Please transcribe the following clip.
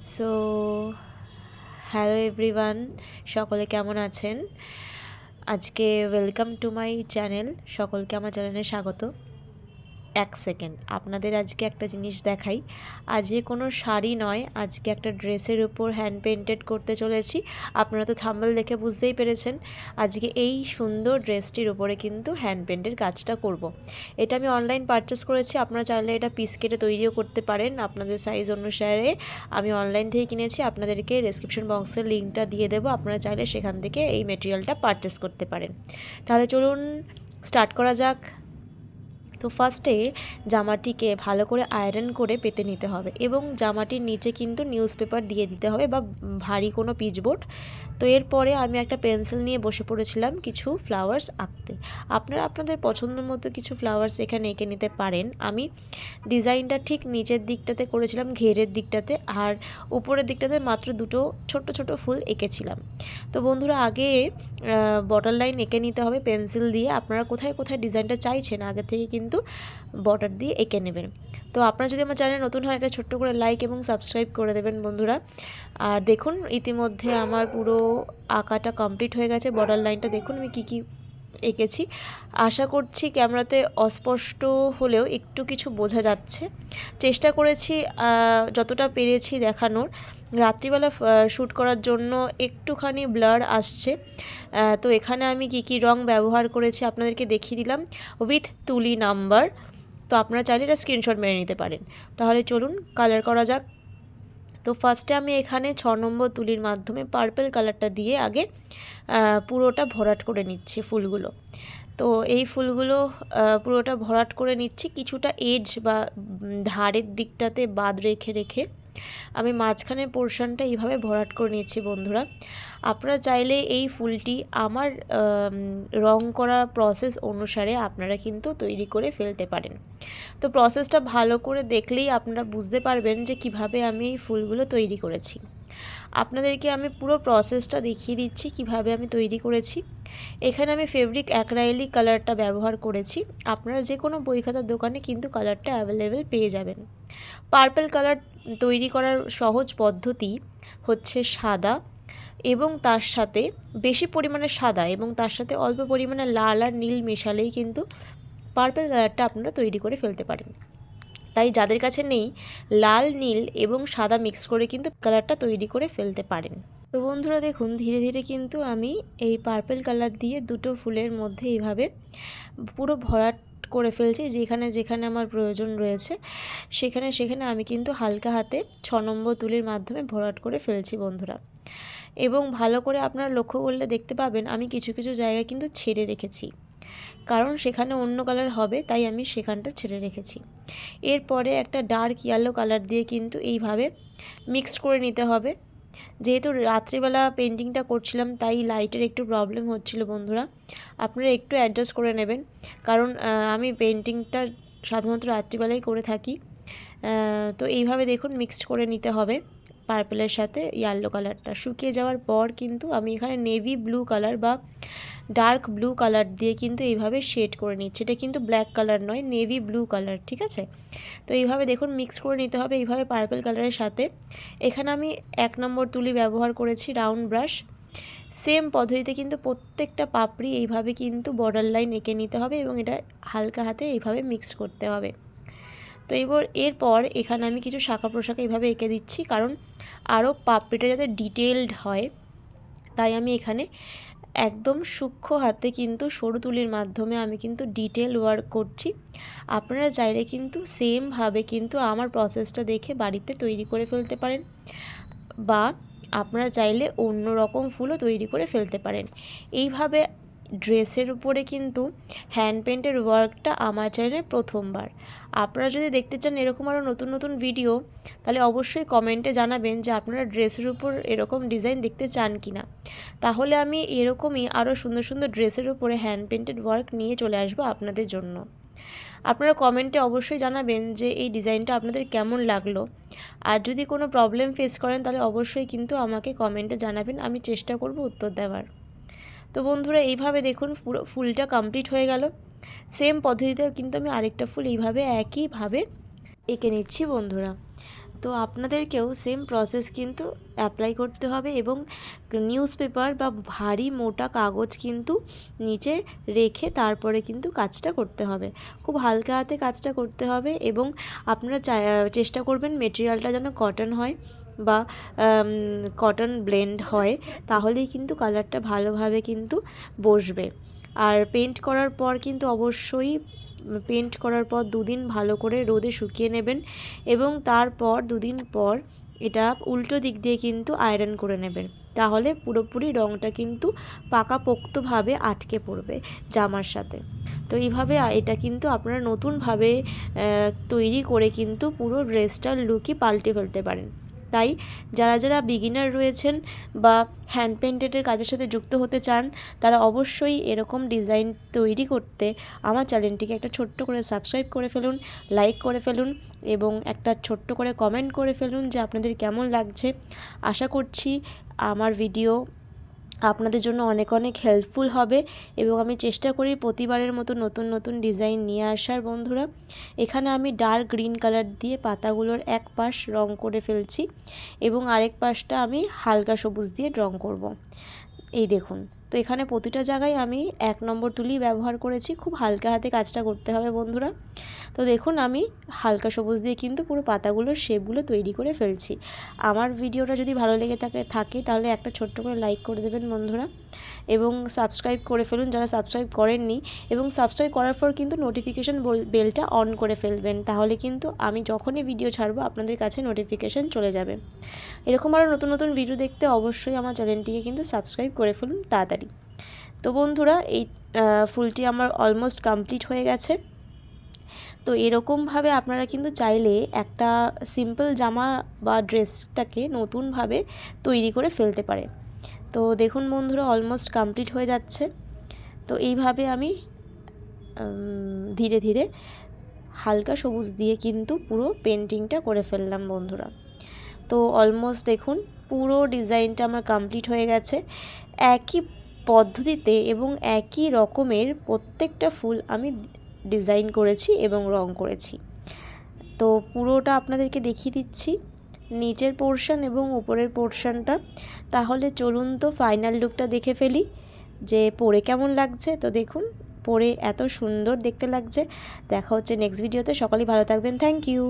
So hello everyone, সকলে কেমন আছেন? আজকে ওয়েলকাম টু মাই চ্যানেল। সকলকে আমার চ্যানেলে স্বাগত। এক সেকেন্ড, আপনাদের আজকে একটা জিনিস দেখাই। আজকে কোনো শাড়ি নয়, আজকে একটা ড্রেসের উপর হ্যান্ড পেন্টেড করতে চলেছি। আপনারা তো থাম্বনেল দেখে বুঝতেই পেরেছেন। আজকে এই সুন্দর ড্রেসটির উপরে কিন্তু হ্যান্ড পেন্টের কাজটা করব। এটা আমি অনলাইন পারচেস করেছি। আপনারা চাইলে এটা পিস কেটে তৈরিও করতে পারেন আপনাদের সাইজ অনুসারে। আমি অনলাইন থেকে কিনেছি, আপনাদেরকে ডেসক্রিপশন বক্সের লিঙ্কটা দিয়ে দেবো। আপনারা চাইলে সেখান থেকে এই মেটেরিয়ালটা পারচেস করতে পারেন। তাহলে চলুন স্টার্ট করা যাক। তো ফার্স্টে জামাটিকে ভালো করে আয়রন করে পেতে নিতে হবে এবং জামাটির নিচে কিন্তু নিউজ পেপার দিয়ে দিতে হবে বা ভারী কোনো পিচবোর্ড। তো এরপরে আমি একটা পেন্সিল নিয়ে বসে পড়েছিলাম কিছু ফ্লাওয়ার্স আঁকতে। আপনারা আপনাদের পছন্দ মতো কিছু ফ্লাওয়ার্স এখানে এঁকে নিতে পারেন। আমি ডিজাইনটা ঠিক নিচের দিকটাতে করেছিলাম, ঘেরের দিকটাতে, আর উপরের দিকটাতে মাত্র দুটো ছোট ছোট ফুল এঁকেছিলাম। তো বন্ধুরা, আগে বর্ডার লাইন এঁকে নিতে হবে পেন্সিল দিয়ে। আপনারা কোথায় কোথায় ডিজাইনটা চাইছেন আগে থেকে কিন্তু বর্ডার দিয়ে এঁকে নেবেন। তো আপনারা যদি আমার চ্যানেলে নতুন হয়, একটা ছোট্ট করে লাইক এবং সাবস্ক্রাইব করে দেবেন বন্ধুরা। আর দেখুন, ইতিমধ্যে আমার পুরো আঁকাটা কমপ্লিট হয়ে গেছে। বর্ডার লাইনটা দেখুন আমি কী এঁকেছি। আশা করছি ক্যামেরাতে অস্পষ্ট হলেও একটু কিছু বোঝা যাচ্ছে। চেষ্টা করেছি যতটা পেরেছি দেখানোর। রাত্রিবেলা শ্যুট করার জন্য একটুখানি ব্লার আসছে। তো এখানে আমি কী রং ব্যবহার করেছি আপনাদেরকে দেখিয়ে দিলাম উইথ তুলি নাম্বার। তো আপনারা চাইলে এটা স্ক্রিনশট মেরে নিতে পারেন। তাহলে চলুন কালার করা যাক। তো ফার্স্টে আমি এখানে 6 নম্বর তুলির মাধ্যমে পার্পল কালারটা দিয়ে আগে পুরোটা ভরাট করে নিচ্ছি ফুলগুলো। তো এই ফুলগুলো পুরোটা ভরাট করে নিচ্ছি, কিছুটা এজ বা ধারের দিকটাতে বাদ রেখে রেখে আমি মাঝখানের পোর্শনটা এইভাবে ভরাট করে নিচ্ছি বন্ধুরা। আপনারা চাইলে এই ফুলটি আমার রং করা প্রসেস অনুসারে আপনারা কিন্তু তৈরি করে ফেলতে পারেন। তো প্রসেসটা ভালো করে দেখলেই আপনারা বুঝতে পারবেন যে কিভাবে আমি এই ফুলগুলো তৈরি করেছি। আপনাদেরকে আমি পুরো প্রসেসটা দেখিয়ে দিচ্ছি কিভাবে আমি তৈরি করেছি। এখানে আমি ফেব্রিক অ্যাক্রাইলিক কালারটা ব্যবহার করেছি। আপনারা যে কোনো বই খাতার দোকানে কিন্তু কালারটা অ্যাভেলেবেল পেয়ে যাবেন। পার্পল কালার তৈরি করার সহজ পদ্ধতি হচ্ছে সাদা এবং তার সাথে বেশি পরিমাণে সাদা এবং তার সাথে অল্প পরিমাণে লাল আর নীল মেশালেই কিন্তু পার্পল কালারটা আপনারা তৈরি করে ফেলতে পারেন। তাই যাদের কাছে নেই, লাল নীল এবং সাদা মিক্স করে কিন্তু কালারটা তৈরি করে ফেলতে পারেন। তো বন্ধুরা দেখুন, ধীরে ধীরে কিন্তু আমি এই পার্পল কালার দিয়ে দুটো ফুলের মধ্যে এইভাবে পুরো ভরাট করে ফেলছি। যেখানে যেখানে আমার প্রয়োজন রয়েছে সেখানে সেখানে আমি কিন্তু হালকা হাতে 6 নম্বর তুলির মাধ্যমে ভরাট করে ফেলছি বন্ধুরা। এবং ভালো করে আপনারা লক্ষ্য করলে দেখতে পাবেন আমি কিছু কিছু জায়গায় কিন্তু ছেড়ে রেখেছি, কারণ সেখানে অন্য কালার হবে, তাই আমি সেখানটা ছেড়ে রেখেছি। এরপরে একটা ডার্ক ইয়েলো কালার দিয়ে কিন্তু এইভাবে মিক্সড করে নিতে হবে। যেহেতু রাত্রিবেলা পেন্টিংটা করছিলাম তাই লাইটের একটু প্রবলেম হচ্ছিল বন্ধুরা, আপনারা একটু অ্যাডজাস্ট করে নেবেন। কারণ আমি পেন্টিংটা সাধারণত রাত্রিবেলাই করে থাকি। তো এইভাবে দেখুন মিক্সড করে নিতে হবে পার্পলের সাথে ইয়েলো কালারটা। শুকিয়ে যাওয়ার পর কিন্তু আমি এখানে নেভি ব্লু কালার বা ডার্ক ব্লু কালার দিয়ে কিন্তু এইভাবে শেড করে নিচ্ছি। এটা কিন্তু ব্ল্যাক কালার নয়, নেভি ব্লু কালার, ঠিক আছে? তো এইভাবে দেখুন মিক্স করে নিতে হবে এইভাবে পার্পল কালারের সাথে। এখানে আমি 1 নম্বর তুলি ব্যবহার করেছি রাউন্ড ব্রাশ। সেম পদ্ধতিতে কিন্তু প্রত্যেকটা পাপড়ি এইভাবে কিন্তু বর্ডার লাইন এঁকে নিতে হবে এবং এটা হালকা হাতে এইভাবে মিক্স করতে হবে। তো এরপর এখানে আমি কিছু শাখা প্রশাখা এইভাবে এঁকে দিচ্ছি, কারণ আরও পাপড়িটা যাতে ডিটেলড হয়, তাই আমি এখানে একদম সূক্ষ্ম হাতে কিন্তু সরু তুলির মাধ্যমে আমি কিন্তু ডিটেল ওয়ার্ক করছি। আপনারা চাইলে কিন্তু সেমভাবে কিন্তু আমার প্রসেসটা দেখে বাড়িতে তৈরি করে ফেলতে পারেন, বা আপনারা চাইলে অন্য রকম ফুলও তৈরি করে ফেলতে পারেন। এইভাবে ড্রেসের উপরে কিন্তু হ্যান্ড পেন্টের ওয়ার্কটা আমার চ্যানেলে প্রথমবার। আপনারা যদি দেখতে চান এরকম আরও নতুন নতুন ভিডিও, তাহলে অবশ্যই কমেন্টে জানাবেন যে আপনারা ড্রেসের উপর এরকম ডিজাইন দেখতে চান কি না। তাহলে আমি এরকমই আরও সুন্দর সুন্দর ড্রেসের উপরে হ্যান্ড পেন্টেড ওয়ার্ক নিয়ে চলে আসবো আপনাদের জন্য। আপনারা কমেন্টে অবশ্যই জানাবেন যে এই ডিজাইনটা আপনাদের কেমন লাগলো। আর যদি কোনো প্রবলেম ফেস করেন তাহলে অবশ্যই কিন্তু আমাকে কমেন্টে জানাবেন, আমি চেষ্টা করব উত্তর দেওয়ার। তো বন্ধুরা এইভাবে দেখুন পুরো ফুলটা কমপ্লিট হয়ে গেল। সেম পদ্ধতিতে কিন্তু আমি আরেকটা ফুল এইভাবে একইভাবে এঁকে নিচ্ছি বন্ধুরা। তো আপনাদেরকেও সেম প্রসেস কিন্তু অ্যাপ্লাই করতে হবে এবং নিউজ পেপার বা ভারী মোটা কাগজ কিন্তু নিচে রেখে তারপরে কিন্তু কাজটা করতে হবে। খুব হালকা হাতে কাজটা করতে হবে এবং আপনারা চেষ্টা করবেন মেটেরিয়ালটা যেন কটন হয় বা কটন ব্লেন্ড হয়, তাহলেই কিন্তু কালারটা ভালোভাবে কিন্তু বসবে। আর পেন্ট করার পর কিন্তু অবশ্যই পেন্ট করার পর 2 দিন ভালো করে রোদে শুকিয়ে নেবেন এবং তারপর 2 দিন পর এটা উল্টো দিক দিয়ে কিন্তু আয়রন করে নেবেন। তাহলে পুরোপুরি রঙটা কিন্তু পাকাপোক্তভাবে আটকে পড়বে জামার সাথে। তো এইভাবে এটা কিন্তু আপনারা নতুনভাবে তৈরি করে কিন্তু পুরো ড্রেসটার লুকই পাল্টে ফেলতে পারেন। তাই যারা যারা বিগিনার রয়েছেন বা হ্যান্ড পেইন্টেডের কাজের সাথে যুক্ত হতে চান, তারা অবশ্যই এরকম ডিজাইন তৈরি করতে আমার চ্যানেলটিকে একটা ছোট্ট করে সাবস্ক্রাইব করে ফেলুন, লাইক করে ফেলুন এবং একটা ছোট্ট করে কমেন্ট করে ফেলুন যে আপনাদের কেমন লাগছে। আশা করছি আমার ভিডিও আপনাদের জন্য অনেক অনেক হেল্পফুল হবে এবং আমি চেষ্টা করি প্রতিবারের মতো নতুন নতুন ডিজাইন নিয়ে আসার বন্ধুরা। এখানে আমি ডার্ক গ্রিন কালার দিয়ে পাতাগুলোর এক পাশ রং করে ফেলছি এবং আরেক পাশটা আমি হালকা সবুজ দিয়ে রং করব। এই দেখুন, তো এখানে প্রতিটা জায়গায় আমি 1 নম্বর তুলি ব্যবহার করেছি। খুব হালকা হাতে কাজটা করতে হবে বন্ধুরা। তো দেখুন আমি হালকা সবুজ দিয়ে কিন্তু পুরো পাতাগুলোর শেপগুলো তৈরি করে ফেলছি। আমার ভিডিওটা যদি ভালো লেগে থাকে তাহলে একটা ছোট্ট করে লাইক করে দেবেন বন্ধুরা এবং সাবস্ক্রাইব করে ফেলুন যারা সাবস্ক্রাইব করেননি, এবং সাবস্ক্রাইব করার পর কিন্তু নোটিফিকেশান বেলটা অন করে ফেলবেন, তাহলে কিন্তু আমি যখনই ভিডিও ছাড়বো আপনাদের কাছে নোটিফিকেশান চলে যাবে। এরকম আরও নতুন নতুন ভিডিও দেখতে অবশ্যই আমার চ্যানেলটিকে কিন্তু সাবস্ক্রাইব করে ফেলুন তাড়াতাড়ি। তো বন্ধুরা এই ফুলটি আমার অলমোস্ট কমপ্লিট হয়ে গেছে। তো এরকমভাবে আপনারা কিন্তু চাইলে একটা সিম্পল জামা বা ড্রেসটাকে নতুনভাবে তৈরি করে ফেলতে পারে। তো দেখুন বন্ধুরা অলমোস্ট কমপ্লিট হয়ে যাচ্ছে। তো এইভাবে আমি ধীরে ধীরে হালকা সবুজ দিয়ে কিন্তু পুরো পেন্টিংটা করে ফেললাম বন্ধুরা। তো অলমোস্ট দেখুন পুরো ডিজাইনটা আমার কমপ্লিট হয়ে গেছে। একই পদ্ধতিতে এবং একই রকমের প্রত্যেকটা ফুল আমি ডিজাইন করেছি এবং রং করেছি। তো পুরোটা আপনাদেরকে দেখিয়ে দিচ্ছি, নিচের পোর্শন এবং উপরের পোর্শনটা। তাহলে চলুন তো ফাইনাল লুকটা দেখে ফেলি যে পরে কেমন লাগছে। তো দেখুন পরে এত সুন্দর দেখতে লাগছে। দেখা হচ্ছে নেক্সট ভিডিওতে। সকলেই ভালো থাকবেন। Thank you.